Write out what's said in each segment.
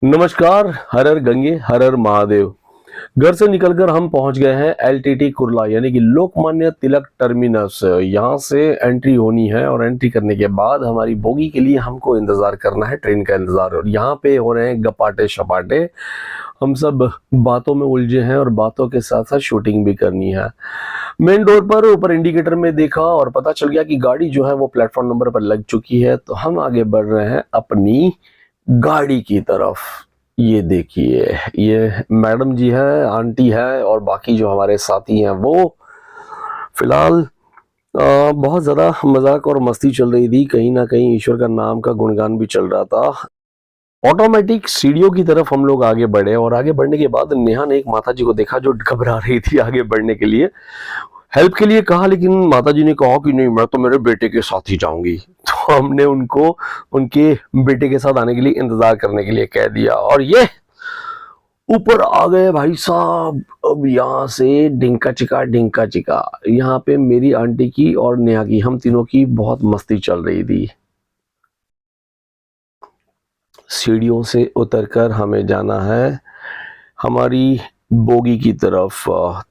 नमस्कार। हर हर गंगे हर हर महादेव। घर से निकलकर हम पहुंच गए हैं एलटीटी कुर्ला यानी कि लोकमान्य तिलक टर्मिनस। यहाँ से एंट्री होनी है और एंट्री करने के बाद हमारी बोगी के लिए हमको इंतजार करना है, ट्रेन का इंतजार। और यहाँ पे हो रहे हैं गपाटे शपाटे। हम सब बातों में उलझे हैं और बातों के साथ साथ शूटिंग भी करनी है। मेन डोर पर ऊपर इंडिकेटर में देखा और पता चल गया कि गाड़ी जो है वो प्लेटफॉर्म नंबर पर लग चुकी है। तो हम आगे बढ़ रहे हैं अपनी गाड़ी की तरफ। ये देखिए, ये मैडम जी है, आंटी है और बाकी जो हमारे साथी हैं वो फिलहाल बहुत ज़्यादा मजाक और मस्ती चल रही थी। कहीं ना कहीं ईश्वर का नाम का गुणगान भी चल रहा था। ऑटोमेटिक सीढ़ियों की तरफ हम लोग आगे बढ़े और आगे बढ़ने के बाद नेहा ने एक माता जी को देखा जो घबरा रही थी आगे बढ़ने के लिए। हेल्प के लिए कहा, लेकिन माताजी ने कहा कि नहीं, मैं तो मेरे बेटे के साथ ही जाऊंगी। तो हमने उनको उनके बेटे के साथ आने के लिए इंतजार करने के लिए कह दिया और ये ऊपर आ गए भाई साहब। अब यहाँ से ढिंका चिका यहाँ पे मेरी आंटी की और नेहा की, हम तीनों की बहुत मस्ती चल रही थी। सीढ़ियों से उतरकर हमें जाना है हमारी बोगी की तरफ।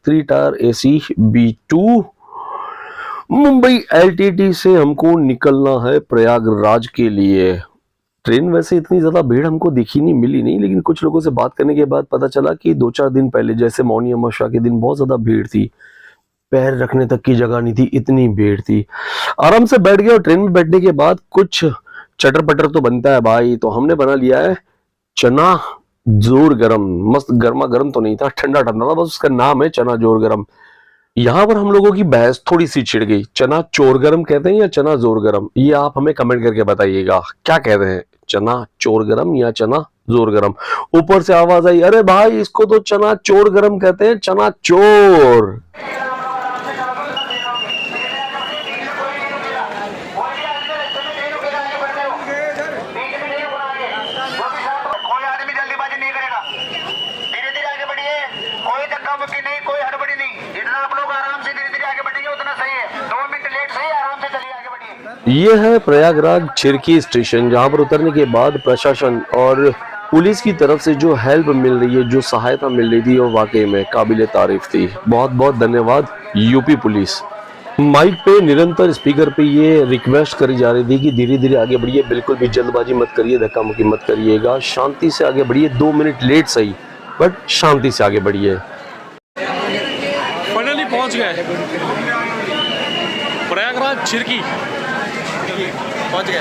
3 tyre AC B2 Mumbai LTT से हमको निकलना है प्रयागराज के लिए। ट्रेन वैसे इतनी ज्यादा भीड़ हमको दिखी नहीं, मिली नहीं, लेकिन कुछ लोगों से बात करने के बाद पता चला कि 2-4 दिन पहले जैसे मौनी अमावस्या के दिन बहुत ज्यादा भीड़ थी। पैर रखने तक की जगह नहीं थी, इतनी भीड़ थी। आराम से बैठ गए और ट्रेन में बैठने के बाद कुछ चटर पटर तो बनता है भाई। तो हमने बना लिया है चना जोर गरम। मस्त गर्मा गर्म तो नहीं था, ठंडा ठंडा था, बस उसका नाम है चना जोर गरम। यहाँ पर हम लोगों की बहस थोड़ी सी छिड़ गई। चना चोर गरम कहते हैं या चना जोर गरम, ये आप हमें कमेंट करके बताइएगा क्या कहते हैं, चना चोर गरम या चना जोर गरम। ऊपर से आवाज आई, अरे भाई इसको तो चना चोर गरम कहते हैं, चना चोर। ये है प्रयागराज चिरकी स्टेशन, जहां पर उतरने के बाद प्रशासन और पुलिस की तरफ से जो हेल्प मिल रही है, जो सहायता मिल रही थी, वो वाकई में काबिले तारीफ थी। बहुत बहुत धन्यवाद यूपी पुलिस। माइक पे निरंतर स्पीकर पे ये रिक्वेस्ट करी जा रही थी कि धीरे धीरे आगे बढ़िए, बिल्कुल भी जल्दबाजी मत करिए, धक्का मुक्की मत करिएगा, शांति से आगे बढ़िए। 2 मिनट लेट सही, बट शांति से आगे बढ़िए। फाइनली पहुंच गए प्रयागराज चिरकी, पहुंच गए।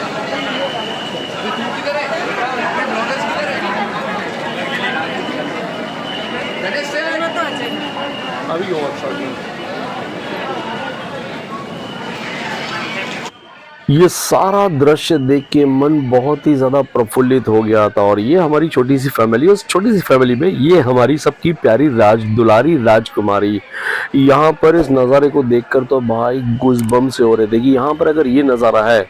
अभी ये सारा दृश्य देख के मन बहुत ही ज्यादा प्रफुल्लित हो गया था। और ये हमारी छोटी सी फैमिली, उस छोटी सी फैमिली में ये हमारी सबकी प्यारी दुलारी राजकुमारी। यहाँ पर इस नज़ारे को देखकर तो भाई गूज़बम्स से हो रहे थे कि यहाँ पर अगर ये नज़ारा है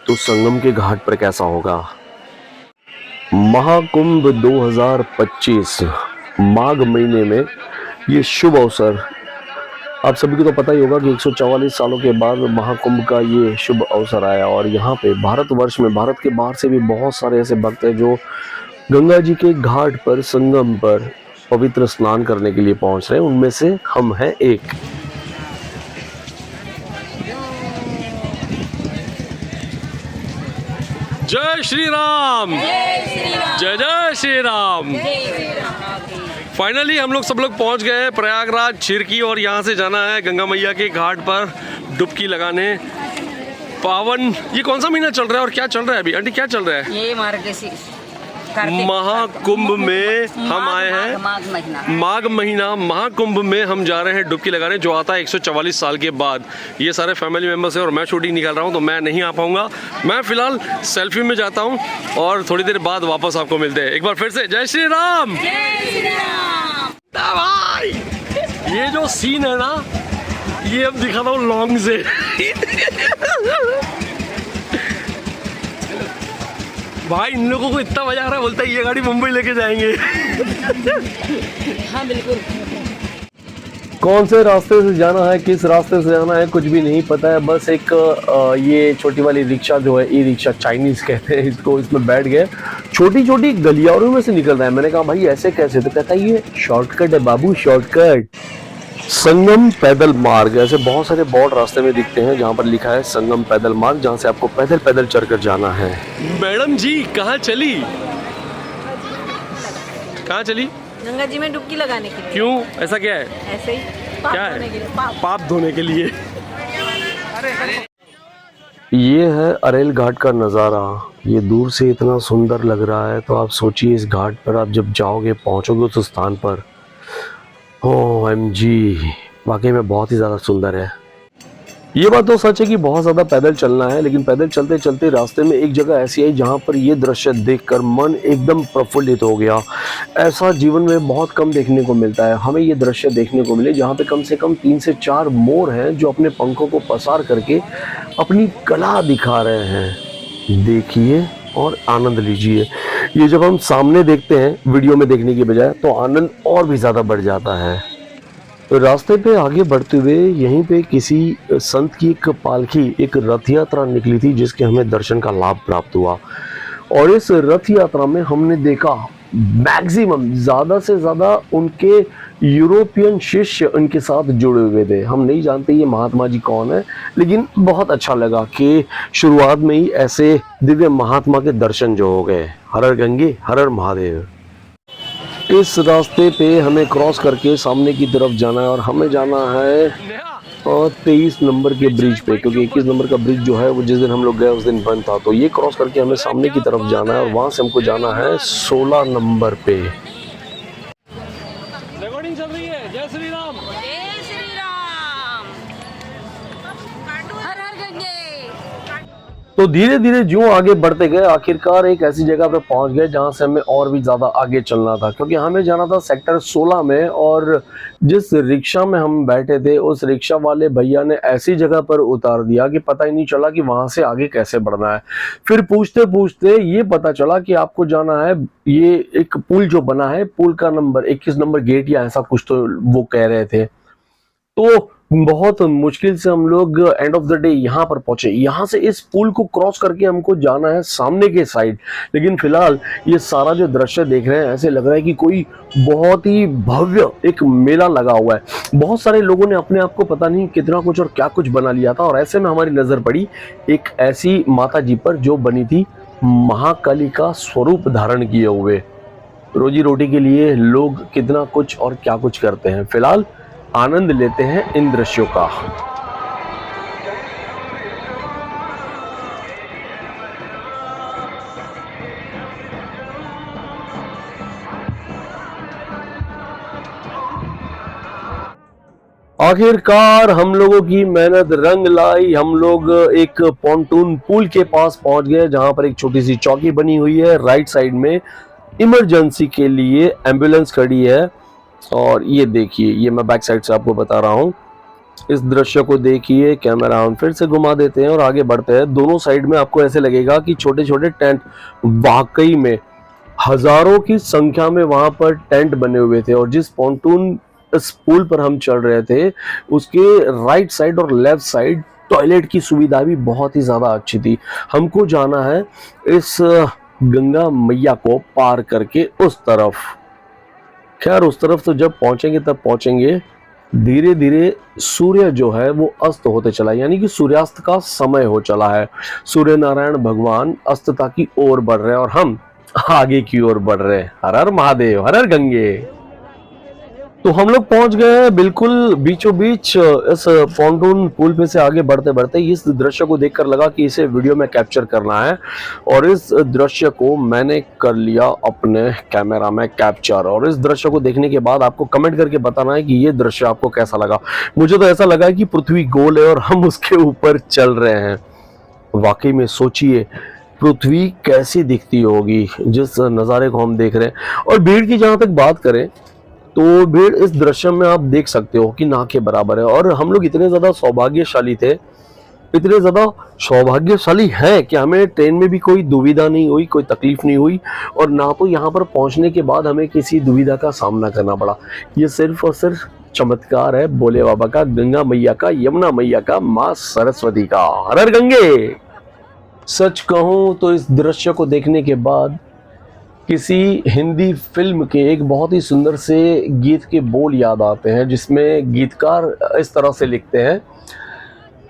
तो संगम के घाट पर कैसा होगा। महाकुंभ 2025 माघ महीने में ये शुभ अवसर, आप सभी को तो पता ही होगा कि 144 सालों के बाद महाकुंभ का ये शुभ अवसर आया। और यहाँ पे भारतवर्ष में, भारत के बाहर से भी बहुत सारे ऐसे भक्त हैं जो गंगा जी के घाट पर, संगम पर पवित्र स्नान करने के लिए पहुंच रहे हैं। उनमें से हम हैं एक। जय श्री राम, जय जय श्री राम। फाइनली हम लोग सब लोग पहुंच गए हैं प्रयागराज चिरकी और यहाँ से जाना है गंगा मैया के घाट पर डुबकी लगाने। पावन, ये कौन सा महीना चल रहा है और क्या चल रहा है अभी आंटी, क्या चल रहा है? ये महाकुंभ में हम आए हैं। माघ महीना महाकुंभ में हम जा रहे हैं डुबकी लगाने, जो आता है 144 साल के बाद। ये सारे फैमिली मेम्बर्स हैं और मैं शूटिंग निकाल रहा हूँ तो मैं नहीं आ पाऊंगा। मैं फिलहाल सेल्फी में जाता हूँ और थोड़ी देर बाद वापस आपको मिलते हैं। एक बार फिर से जय श्री राम। भाई ये जो सीन है ना, ये अब दिखाता हूँ लॉन्ग से। भाई इन लोगों को इतना मजा आ रहा है, बोलता है ये गाड़ी मुंबई लेके जाएंगे। हाँ बिल्कुल। कौन से रास्ते से जाना है, किस रास्ते से जाना है, कुछ भी नहीं पता है। बस एक ये छोटी वाली रिक्शा जो है, ई रिक्शा चाइनीज कहते हैं इसको, इसमें बैठ गए। छोटी छोटी गलियारों में से निकल रहा है। मैंने कहा भाई ऐसे कैसे, तो कहता है ये शॉर्टकट है बाबू, शॉर्टकट। संगम पैदल मार्ग, ऐसे बहुत सारे बोर्ड रास्ते में दिखते हैं जहाँ पर लिखा है संगम पैदल मार्ग, जहाँ से आपको पैदल पैदल चढ़कर जाना है। मैडम जी कहाँ चली, कहाँ चली? गंगा जी में डुबकी लगाने के लिए। क्यों, ऐसा क्या है? ऐसे ही क्या है? धोने के लिए, पाप धोने के लिए। ये है अरेल घाट का नज़ारा। ये दूर से इतना सुंदर लग रहा है, तो आप सोचिए इस घाट पर आप जब जाओगे, पहुंचोगे उस स्थान पर, OMG, वाकई में बहुत ही ज़्यादा सुंदर है। ये बात तो सच है कि बहुत ज़्यादा पैदल चलना है, लेकिन पैदल चलते चलते रास्ते में एक जगह ऐसी आई जहाँ पर ये दृश्य देखकर मन एकदम प्रफुल्लित हो गया। ऐसा जीवन में बहुत कम देखने को मिलता है। हमें ये दृश्य देखने को मिले जहाँ पे कम से कम 3 से 4 मोर हैं जो अपने पंखों को पसार करके अपनी कला दिखा रहे हैं। देखिए और आनंद लीजिए। ये जब हम सामने देखते हैं वीडियो में देखने की बजाय, तो आनंद और भी ज़्यादा बढ़ जाता है। तो रास्ते पे आगे बढ़ते हुए यहीं पे किसी संत की एक पालकी, एक रथ यात्रा निकली थी जिसके हमें दर्शन का लाभ प्राप्त हुआ। और इस रथ यात्रा में हमने देखा मैक्सिमम ज़्यादा से ज़्यादा उनके यूरोपियन शिष्य उनके साथ जुड़े हुए थे। हम नहीं जानते ये महात्मा जी कौन है, लेकिन बहुत अच्छा लगा कि शुरुआत में ही ऐसे दिव्य महात्मा के दर्शन जो हो गए। हर हर गंगे, हर हर महादेव। इस रास्ते पे हमें क्रॉस करके सामने की तरफ जाना है और हमें जाना है 23 नंबर के ब्रिज पे, क्योंकि 21 नंबर का ब्रिज जो है वो जिस दिन हम लोग गए उस दिन बंद था। तो ये क्रॉस करके हमें सामने की तरफ जाना है और वहां से हमको जाना है 16 नंबर पे। रिकॉर्डिंग चल रही है। जय श्री राम। जय श्री राम। हर हर गंगे। तो धीरे धीरे जो आगे बढ़ते गए, आखिरकार एक ऐसी जगह पे पहुंच गए जहां से हमें और भी ज़्यादा आगे चलना था, क्योंकि हमें जाना था सेक्टर 16 में। और जिस रिक्शा में हम बैठे थे उस रिक्शा वाले भैया ने ऐसी जगह पर उतार दिया कि पता ही नहीं चला कि वहां से आगे कैसे बढ़ना है। फिर पूछते पूछते ये पता चला कि आपको जाना है, ये एक पुल जो बना है, पुल का नंबर 21 नंबर गेट या ऐसा कुछ तो वो कह रहे थे। तो बहुत मुश्किल से हम लोग एंड ऑफ द डे यहाँ पर पहुंचे। यहाँ से इस पुल को क्रॉस करके हमको जाना है सामने के साइड। लेकिन फिलहाल ये सारा जो दृश्य देख रहे हैं, ऐसे लग रहा है कि कोई बहुत ही भव्य एक मेला लगा हुआ है। बहुत सारे लोगों ने अपने आप को पता नहीं कितना कुछ और क्या कुछ बना लिया था। और ऐसे में हमारी नजर पड़ी एक ऐसी माता जी पर जो बनी थी महाकाली का स्वरूप धारण किए हुए। रोजी रोटी के लिए लोग कितना कुछ और क्या कुछ करते हैं। फिलहाल आनंद लेते हैं इन दृश्यों का। आखिरकार हम लोगों की मेहनत रंग लाई। हम लोग एक पॉन्टून पुल के पास पहुंच गए जहां पर एक छोटी सी चौकी बनी हुई है। राइट साइड में इमरजेंसी के लिए एम्बुलेंस खड़ी है। और ये देखिए, ये मैं बैक साइड से आपको बता रहा हूँ। इस दृश्य को देखिए, कैमरा हम फिर से घुमा देते हैं और आगे बढ़ते हैं। दोनों साइड में आपको ऐसे लगेगा कि छोटे छोटे टेंट, वाकई में हजारों की संख्या में वहां पर टेंट बने हुए थे। और जिस पॉन्टून इस पुल पर हम चल रहे थे उसके राइट साइड और लेफ्ट साइड टॉयलेट की सुविधा भी बहुत ही ज्यादा अच्छी थी। हमको जाना है इस गंगा मैया को पार करके उस तरफ। खैर उस तरफ तो जब पहुंचेंगे तब पहुंचेंगे। धीरे धीरे सूर्य जो है वो अस्त होते चला, यानी कि सूर्यास्त का समय हो चला है। सूर्य नारायण भगवान अस्तता की ओर बढ़ रहे हैं और हम आगे की ओर बढ़ रहे हैं। हर हर महादेव, हर हर गंगे। तो हम लोग पहुंच गए हैं बिल्कुल बीचों बीच इस पॉन्टून पुल पे से आगे बढ़ते बढ़ते इस दृश्य को देखकर लगा कि इसे वीडियो में कैप्चर करना है। और इस दृश्य को मैंने कर लिया अपने कैमरा में कैप्चर। और इस दृश्य को देखने के बाद आपको कमेंट करके बताना है कि ये दृश्य आपको कैसा लगा। मुझे तो ऐसा लगा कि पृथ्वी गोल है और हम उसके ऊपर चल रहे हैं। वाकई में सोचिए पृथ्वी कैसी दिखती होगी जिस नज़ारे को हम देख रहे हैं। और भीड़ की जहाँ तक बात करें तो भीड़ इस दृश्य में आप देख सकते हो कि ना के बराबर है। और हम लोग इतने ज़्यादा सौभाग्यशाली थे, इतने ज़्यादा सौभाग्यशाली हैं कि हमें ट्रेन में भी कोई दुविधा नहीं हुई, कोई तकलीफ नहीं हुई। और ना तो यहाँ पर पहुँचने के बाद हमें किसी दुविधा का सामना करना पड़ा। ये सिर्फ और सिर्फ चमत्कार है भोले बाबा का, गंगा मैया का, यमुना मैया का, माँ सरस्वती का। हर हर गंगे। सच कहूं तो इस दृश्य को देखने के बाद किसी हिंदी फिल्म के एक बहुत ही सुंदर से गीत के बोल याद आते हैं, जिसमें गीतकार इस तरह से लिखते हैं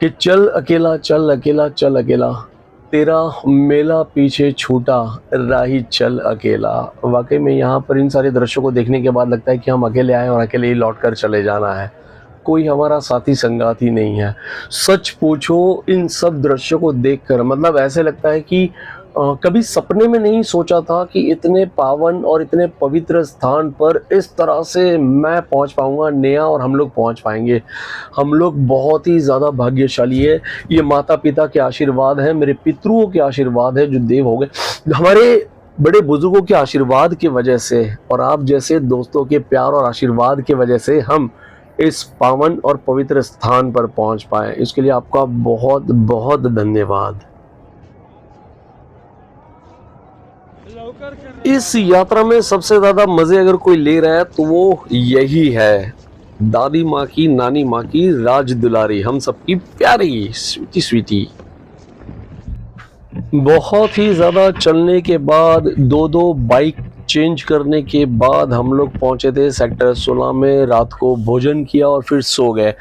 कि चल अकेला चल अकेला चल अकेला, तेरा मेला पीछे छूटा, राही चल अकेला। वाकई में यहाँ पर इन सारे दृश्यों को देखने के बाद लगता है कि हम अकेले आए और अकेले ही लौट कर चले जाना है, कोई हमारा साथी संगाती नहीं है। सच पूछो इन सब दृश्यों को देखकर मतलब ऐसे लगता है कि कभी सपने में नहीं सोचा था कि इतने पावन और इतने पवित्र स्थान पर इस तरह से मैं पहुंच पाऊंगा, नेहा और हम लोग पहुंच पाएंगे। हम लोग बहुत ही ज़्यादा भाग्यशाली है। ये माता पिता के आशीर्वाद है, मेरे पितरुओं के आशीर्वाद है जो देव हो गए, हमारे बड़े बुजुर्गों के आशीर्वाद की वजह से और आप जैसे दोस्तों के प्यार और आशीर्वाद की वजह से हम इस पावन और पवित्र स्थान पर पहुंच पाए। इसके लिए आपका बहुत बहुत धन्यवाद। इस यात्रा में सबसे ज्यादा मजे अगर कोई ले रहा है तो वो यही है, दादी माँ की, नानी माँ की राज दुलारी, हम सबकी प्यारी स्वीटी स्वीटी। बहुत ही ज़्यादा चलने के बाद, दो बाइक चेंज करने के बाद हम लोग पहुंचे थे सेक्टर 16 में। रात को भोजन किया और फिर सो गए,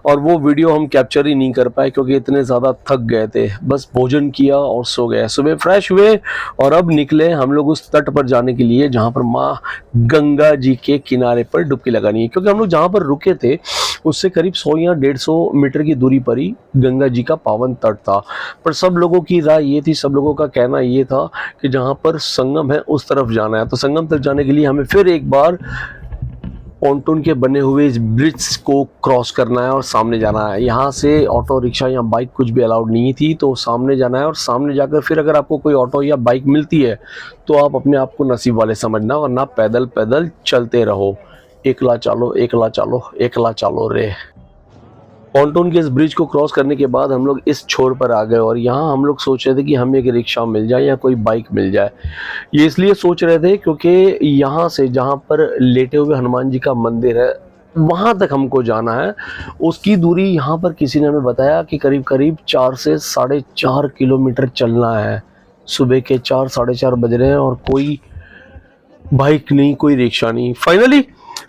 और वो वीडियो हम कैप्चर ही नहीं कर पाए क्योंकि इतने ज़्यादा थक गए थे। बस भोजन किया और सो गए। सुबह फ्रेश हुए और अब निकले हम लोग उस तट पर जाने के लिए जहाँ पर माँ गंगा जी के किनारे पर डुबकी लगानी है, क्योंकि हम लोग जहाँ पर रुके थे उससे करीब 100 या 150 मीटर की दूरी पर ही गंगा जी का पावन तट था। पर सब लोगों की राय ये थी, सब लोगों का कहना ये था कि जहाँ पर संगम है उस तरफ जाना है। तो संगम तक जाने के लिए हमें फिर एक बार पॉन्टून के बने हुए इस ब्रिज को क्रॉस करना है और सामने जाना है। यहाँ से ऑटो रिक्शा या बाइक कुछ भी अलाउड नहीं थी, तो सामने जाना है और सामने जाकर फिर अगर आपको कोई ऑटो या बाइक मिलती है तो आप अपने आप को नसीब वाले समझना, वरना पैदल पैदल चलते रहो। एकला चालो एकला चालो एकला चालो रे। पॉन्टून के इस ब्रिज को क्रॉस करने के बाद हम लोग इस छोर पर आ गए और यहाँ हम लोग सोच रहे थे कि हमें एक रिक्शा मिल जाए या कोई बाइक मिल जाए। ये इसलिए सोच रहे थे क्योंकि यहाँ से जहाँ पर लेटे हुए हनुमान जी का मंदिर है वहाँ तक हमको जाना है। उसकी दूरी यहाँ पर किसी ने हमें बताया कि करीब करीब 4 से 4.5 किलोमीटर चलना है। सुबह के 4 साढ़े 4 बज रहे हैं और कोई बाइक नहीं, कोई रिक्शा नहीं। फाइनली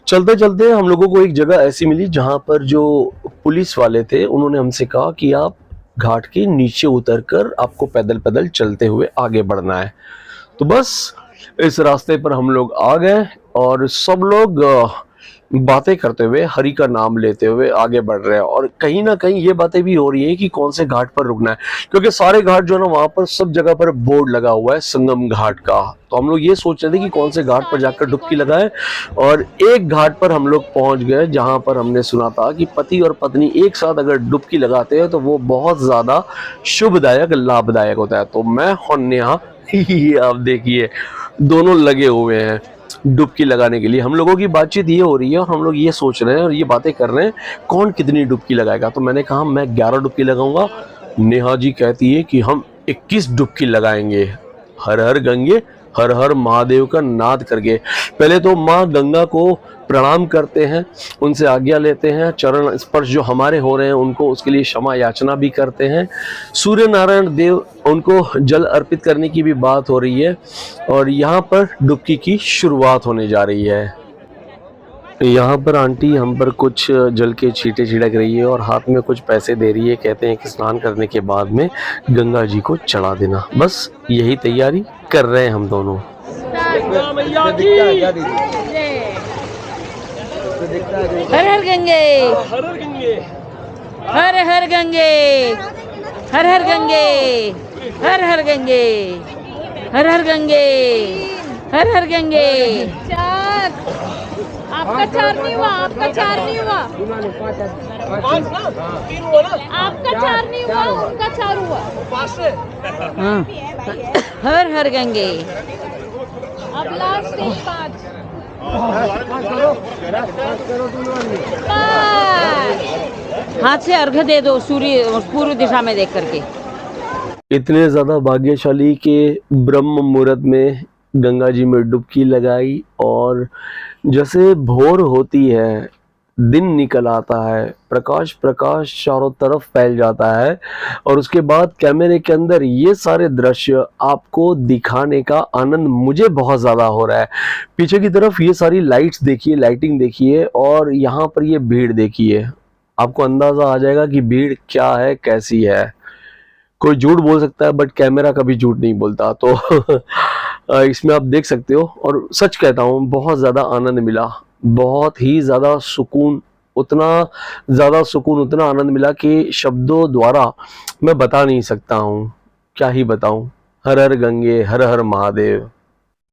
चलते चलते हम लोगों को एक जगह ऐसी मिली जहाँ पर जो पुलिस वाले थे उन्होंने हमसे कहा कि आप घाट के नीचे उतरकर आपको पैदल पैदल चलते हुए आगे बढ़ना है। तो बस इस रास्ते पर हम लोग आ गए और सब लोग बातें करते हुए, हरि का नाम लेते हुए आगे बढ़ रहे हैं। और कहीं ना कहीं ये बातें भी हो रही है कि कौन से घाट पर रुकना है, क्योंकि सारे घाट जो है ना वहाँ पर सब जगह पर बोर्ड लगा हुआ है संगम घाट का। तो हम लोग ये सोच रहे थे कि कौन से घाट पर जाकर डुबकी लगाएं, और एक घाट पर हम लोग पहुंच गए जहां पर हमने सुना था कि पति और पत्नी एक साथ अगर डुबकी लगाते हैं तो वो बहुत ज़्यादा शुभदायक, लाभदायक होता है। तो मैं और नेहा ये आप देखिए दोनों लगे हुए हैं डुबकी लगाने के लिए। हम लोगों की बातचीत ये हो रही है और हम लोग ये सोच रहे हैं और ये बातें कर रहे हैं कौन कितनी डुबकी लगाएगा। तो मैंने कहा मैं 11 डुबकी लगाऊंगा। नेहा जी कहती है कि हम 21 डुबकी लगाएंगे। हर हर गंगे, हर हर महादेव का नाद करके पहले तो माँ गंगा को प्रणाम करते हैं, उनसे आज्ञा लेते हैं, चरण स्पर्श जो हमारे हो रहे हैं उनको उसके लिए क्षमा याचना भी करते हैं। सूर्य नारायण देव उनको जल अर्पित करने की भी बात हो रही है और यहाँ पर डुबकी की शुरुआत होने जा रही है। यहाँ पर आंटी हम पर कुछ जल के छींटे छिड़क रही है और हाथ में कुछ पैसे दे रही है। कहते हैं कि स्नान करने के बाद में गंगा जी को चढ़ा देना। बस यही तैयारी कर रहे हैं हम दोनों। हर हर गंगे, हर हर गंगे, हर हर गंगे, हर हर गंगे, हर हर गंगे, हर हर गंगे, हर हर गंगे। आपका 4 नहीं हुआ, आपका 4 नहीं हुआ, आपका 4 नहीं हुआ, उनका 4 हुआ। हर हर गंगे। अब लास्ट स्टेज 5। हाथ से अर्घ्य दे दो सूर्य पूर्व दिशा में देख करके। इतने ज्यादा भाग्यशाली के ब्रह्म मुहूर्त में गंगा जी में डुबकी लगाई और जैसे भोर होती है दिन निकल आता है, प्रकाश प्रकाश चारों तरफ फैल जाता है और उसके बाद कैमरे के अंदर ये सारे दृश्य आपको दिखाने का आनंद मुझे बहुत ज़्यादा हो रहा है। पीछे की तरफ ये सारी लाइट्स देखिए, लाइटिंग देखिए और यहाँ पर ये भीड़ देखिए, आपको अंदाज़ा आ जाएगा कि भीड़ क्या है, कैसी है। कोई झूठ बोल सकता है बट कैमरा कभी झूठ नहीं बोलता, तो इसमें आप देख सकते हो। और सच कहता हूँ, बहुत ज़्यादा आनंद मिला, बहुत ही ज़्यादा सुकून, उतना ज़्यादा सुकून, उतना आनंद मिला कि शब्दों द्वारा मैं बता नहीं सकता हूँ, क्या ही बताऊँ। हर हर गंगे, हर हर महादेव।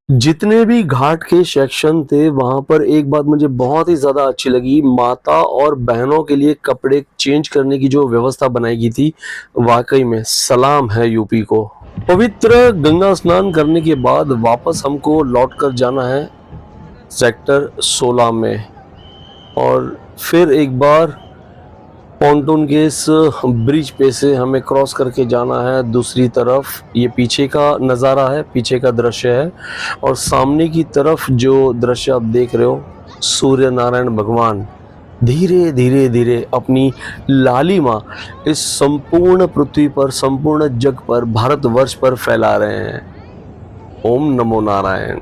जितने भी घाट के सेक्शन थे वहां पर एक बात मुझे बहुत ही ज्यादा अच्छी लगी, माता और बहनों के लिए कपड़े चेंज करने की जो व्यवस्था बनाई गई थी, वाकई में सलाम है यूपी को। पवित्र गंगा स्नान करने के बाद वापस हमको लौटकर जाना है सेक्टर 16 में और फिर एक बार पॉन्टून के इस ब्रिज पे से हमें क्रॉस करके जाना है दूसरी तरफ। ये पीछे का नज़ारा है, पीछे का दृश्य है और सामने की तरफ जो दृश्य आप देख रहे हो, सूर्य नारायण भगवान धीरे धीरे धीरे अपनी लालिमा इस संपूर्ण पृथ्वी पर, संपूर्ण जग पर, भारतवर्ष पर फैला रहे हैं। ओम नमो नारायण।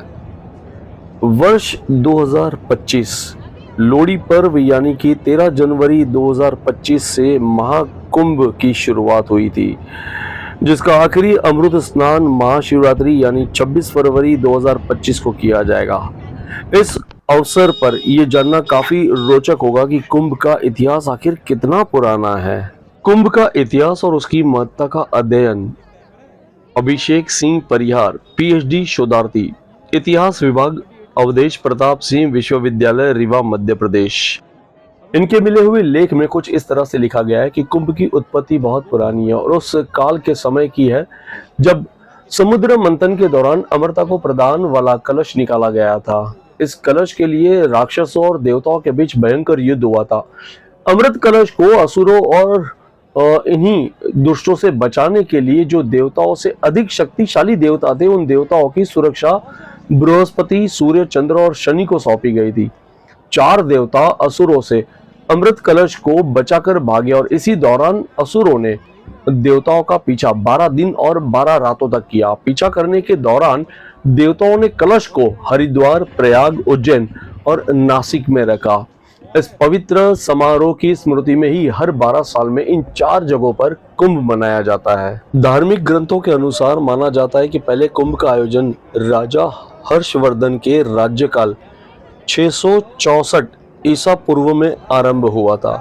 वर्ष 2025 लोहड़ी पर्व यानी कि 13 जनवरी 2025 से महाकुंभ की शुरुआत हुई थी, जिसका आखिरी अमृत स्नान महाशिवरात्रि यानी 26 फरवरी 2025 को किया जाएगा। इस अवसर पर यह जानना काफी रोचक होगा कि कुंभ का इतिहास आखिर कितना पुराना है। कुंभ का इतिहास और उसकी महत्ता का अध्ययन अभिषेक सिंह परिहार, PhD शोधार्थी, इतिहास विभाग, अवधेश प्रताप सिंह विश्वविद्यालय, रीवा, मध्य प्रदेश। इनके मिले हुए लेख में कुछ इस तरह से लिखा गया है कि कुंभ की उत्पत्ति बहुत पुरानी है और उस काल के समय की है जब समुद्र मंथन के दौरान अमरता को प्रदान वाला कलश निकाला गया था। इस कलश के लिए राक्षसों और देवताओं के बीच भयंकर युद्ध हुआ था। अमृत कलश को असुरों और इन्हीं दुष्टों से बचाने के लिए जो देवताओं से अधिक शक्तिशाली देवता थे, उन देवताओं की सुरक्षा बृहस्पति, सूर्य, चंद्र और शनि को सौंपी गई थी। 4 देवता असुरों से अमृत कलश को बचाकर भागे और इसी दौरान असुरों ने देवताओं का पीछा 12 दिन और 12 रातों तक किया। पीछा करने के दौरान देवताओं ने कलश को हरिद्वार, प्रयाग, उज्जैन और नासिक में रखा। इस पवित्र समारोह की स्मृति में ही हर 12 साल में इन 4 जगहों पर कुंभ मनाया जाता है। धार्मिक ग्रंथों के अनुसार माना जाता है कि पहले कुंभ का आयोजन राजा हर्षवर्धन के राज्यकाल 664 ईसा पूर्व में आरंभ हुआ था।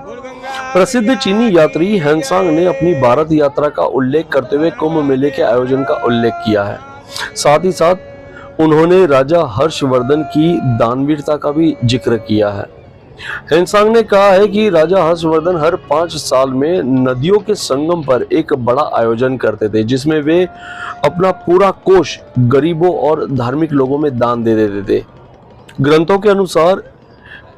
प्रसिद्ध चीनी यात्री हेनसांग ने अपनी भारत यात्रा का उल्लेख करते हुए कुंभ मेले के आयोजन का उल्लेख किया है। साथ ही साथ उन्होंने राजा हर्षवर्धन की दानवीरता का भी जिक्र किया है। हेनसांग ने कहा है कि राजा हर्षवर्धन हर 5 साल में नदियों के संगम पर एक बड़ा आयोजन करते थे, जिसमें वे अपना पूरा कोष गरीबों और धार्मिक लोगों में दान दे देते थे। ग्रंथों के अनुसार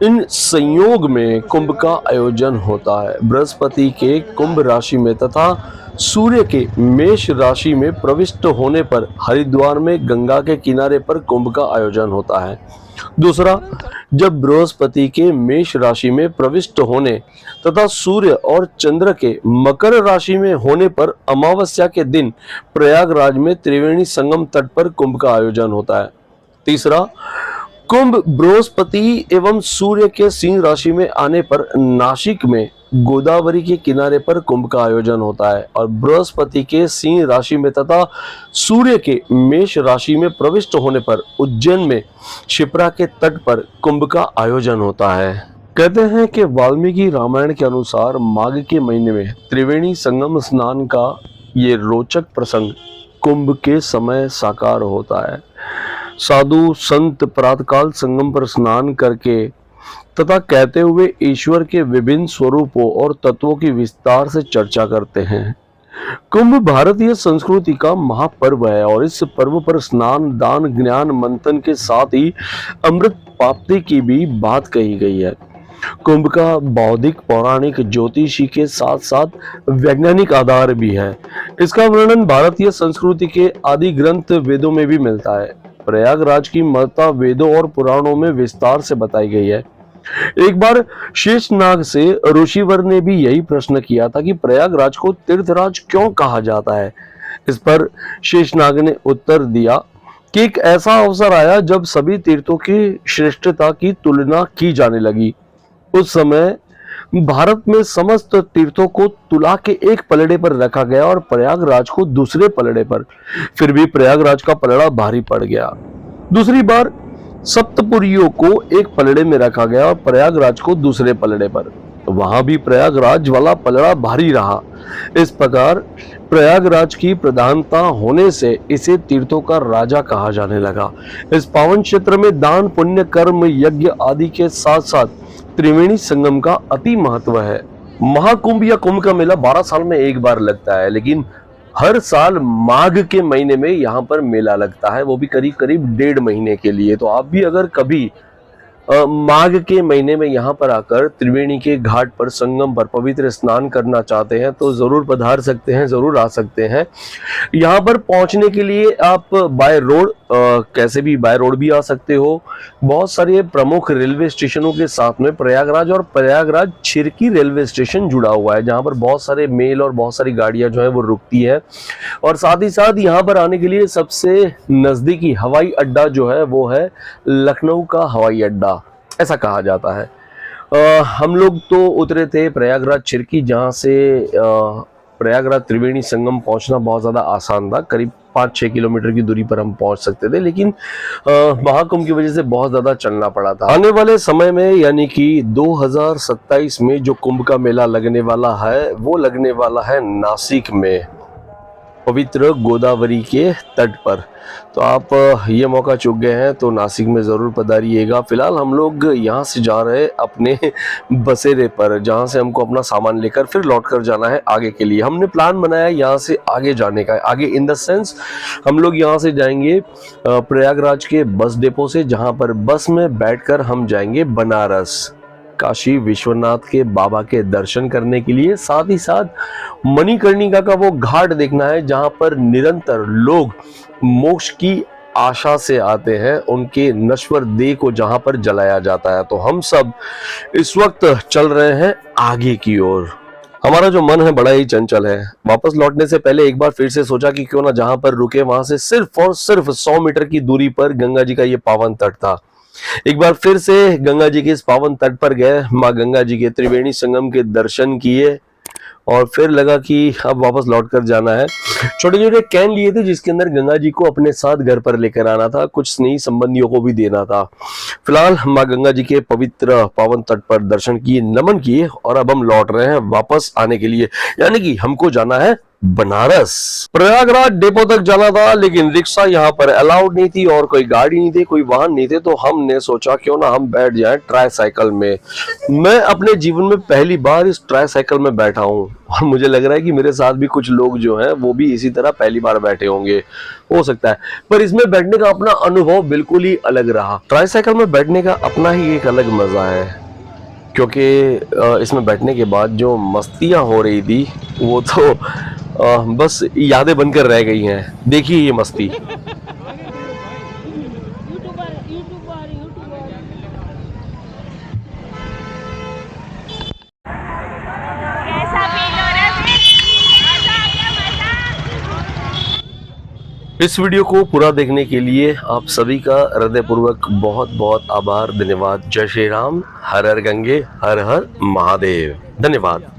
इन संयोग में कुंभ का आयोजन होता है। बृहस्पति के कुंभ राशि में तथा सूर्य के मेष राशि में प्रविष्ट होने पर हरिद्वार में गंगा के किनारे पर कुंभ का आयोजन होता है। दूसरा, जब बृहस्पति के मेष राशि में प्रविष्ट होने तथा सूर्य और चंद्र के मकर राशि में होने पर अमावस्या के दिन प्रयागराज में त्रिवेणी संगम तट पर कुंभ का आयोजन होता है। तीसरा, कुंभ बृहस्पति एवं सूर्य के सिंह राशि में आने पर नासिक में गोदावरी के किनारे पर कुंभ का आयोजन होता है और बृहस्पति के सिंह राशि में तथा सूर्य के मेष राशि में प्रविष्ट होने पर उज्जैन में शिप्रा के तट पर कुंभ का आयोजन होता है। कहते हैं कि वाल्मीकि रामायण के अनुसार माघ के महीने में त्रिवेणी संगम स्नान का ये रोचक प्रसंग कुंभ के समय साकार होता है। साधु संत प्रातःकाल संगम पर स्नान करके तथा कहते हुए ईश्वर के विभिन्न स्वरूपों और तत्वों की विस्तार से चर्चा करते हैं। कुंभ भारतीय संस्कृति का महापर्व है और इस पर्व पर स्नान, दान, ज्ञान मंथन के साथ ही अमृत प्राप्ति की भी बात कही गई है। कुंभ का बौद्धिक, पौराणिक, ज्योतिषी के साथ साथ वैज्ञानिक आधार भी है। इसका वर्णन भारतीय संस्कृति के आदि ग्रंथ वेदों में भी मिलता है। प्रयागराज की महत्ता वेदों और पुराणों में विस्तार से बताई गई है। एक बार शेषनाग से ऋषिवर ने भी यही प्रश्न किया था कि प्रयागराज को तीर्थराज क्यों कहा जाता है। इस पर शेषनाग ने उत्तर दिया कि एक ऐसा अवसर आया जब सभी तीर्थों की श्रेष्ठता की तुलना की जाने लगी। उस समय भारत में समस्त तीर्थों को तुला के एक पलड़े पर रखा गया और प्रयागराज को दूसरे पलड़े पर। फिर भी प्रयागराज का पलड़ा भारी पड़ गया। दूसरी बार सप्तपुरियों को एक पलड़े में रखा गया और प्रयागराज को दूसरे पलड़े पर। वहां भी प्रयागराज वाला पलड़ा भारी रहा। इस प्रकार प्रयागराज की प्रधानता होने से इसे तीर्थों का राजा कहा जाने लगा। इस पावन क्षेत्र में दान, पुण्य, कर्म, यज्ञ आदि के साथ साथ त्रिवेणी संगम का अति महत्व है। महाकुंभ या कुंभ का मेला 12 साल में एक बार लगता है, लेकिन हर साल माघ के महीने में यहाँ पर मेला लगता है, वो भी करीब करीब 1.5 महीने के लिए। तो आप भी अगर कभी माघ के महीने में यहाँ पर आकर त्रिवेणी के घाट पर, संगम पर पवित्र स्नान करना चाहते हैं तो जरूर पधार सकते हैं, जरूर आ सकते हैं। यहाँ पर पहुँचने के लिए आप बाय रोड, कैसे भी बाय रोड भी आ सकते हो। बहुत सारे प्रमुख रेलवे स्टेशनों के साथ में प्रयागराज और प्रयागराज छिरकी रेलवे स्टेशन जुड़ा हुआ है, जहाँ पर बहुत सारे मेल और बहुत सारी गाड़ियाँ जो है वो रुकती है। और साथ ही साथ यहाँ पर आने के लिए सबसे नज़दीकी हवाई अड्डा जो है वो है लखनऊ का हवाई अड्डा, ऐसा कहा जाता है। हम लोग तो उतरे थे प्रयागराज छिरकी, जहाँ से प्रयागराज त्रिवेणी संगम पहुंचना बहुत ज़्यादा आसान था। करीब 5-6 किलोमीटर की दूरी पर हम पहुंच सकते थे, लेकिन महाकुंभ की वजह से बहुत ज़्यादा चलना पड़ा था। आने वाले समय में यानी कि 2027 में जो कुंभ का मेला लगने वाला है वो लगने वाला है नासिक में, पवित्र गोदावरी के तट पर। तो आप ये मौका चूक गए हैं तो नासिक में ज़रूर पधारिएगा। फिलहाल हम लोग यहाँ से जा रहे हैं अपने बसेरे पर, जहाँ से हमको अपना सामान लेकर फिर लौट कर जाना है आगे के लिए। हमने प्लान बनाया यहाँ से आगे जाने का, आगे इन द सेंस हम लोग यहाँ से जाएंगे प्रयागराज के बस डिपो से, जहाँ पर बस में बैठकर हम जाएंगे बनारस, काशी विश्वनाथ के बाबा के दर्शन करने के लिए। साथ ही साथ मणिकर्णिका का वो घाट देखना है जहां पर निरंतर लोग मोक्ष की आशा से आते हैं, उनके नश्वर देह को जहां पर जलाया जाता है। तो हम सब इस वक्त चल रहे हैं आगे की ओर। हमारा जो मन है बड़ा ही चंचल है। वापस लौटने से पहले एक बार फिर से सोचा कि क्यों ना जहां पर रुके वहां से सिर्फ और सिर्फ 100 मीटर की दूरी पर गंगा जी का ये पावन तट था। एक बार फिर से गंगा जी के इस पावन तट पर गए, माँ गंगा जी के त्रिवेणी संगम के दर्शन किए और फिर लगा कि अब वापस लौट कर जाना है। छोटे छोटे कैन लिए थे जिसके अंदर गंगा जी को अपने साथ घर पर लेकर आना था, कुछ स्नेही संबंधियों को भी देना था। फिलहाल माँ गंगा जी के पवित्र पावन तट पर दर्शन किए, नमन किए और अब हम लौट रहे हैं वापस आने के लिए, यानी कि हमको जाना है बनारस। प्रयागराज डिपो तक जाना था, लेकिन रिक्शा यहाँ पर अलाउड नहीं थी और कोई गाड़ी नहीं थी, कोई वाहन नहीं थे। तो हमने सोचा क्यों ना हम बैठ जाएं ट्राईसाइकिल में। मैं अपने जीवन में पहली बार इस ट्राईसाइकिल में बैठा हूँ और मुझे लग रहा है कि मेरे साथ भी कुछ लोग जो हैं वो भी इसी तरह पहली बार बैठे होंगे, हो सकता है। पर इसमें बैठने का अपना अनुभव बिल्कुल ही अलग रहा। ट्राईसाइकिल में बैठने का अपना ही एक अलग मजा है, क्योंकि इसमें बैठने के बाद जो मस्तियाँ हो रही थी वो तो बस यादें बनकर रह गई हैं। देखिए ये मस्ती। इस वीडियो को पूरा देखने के लिए आप सभी का हृदयपूर्वक बहुत बहुत आभार, धन्यवाद। जय श्री राम, हर हर गंगे, हर हर महादेव। धन्यवाद।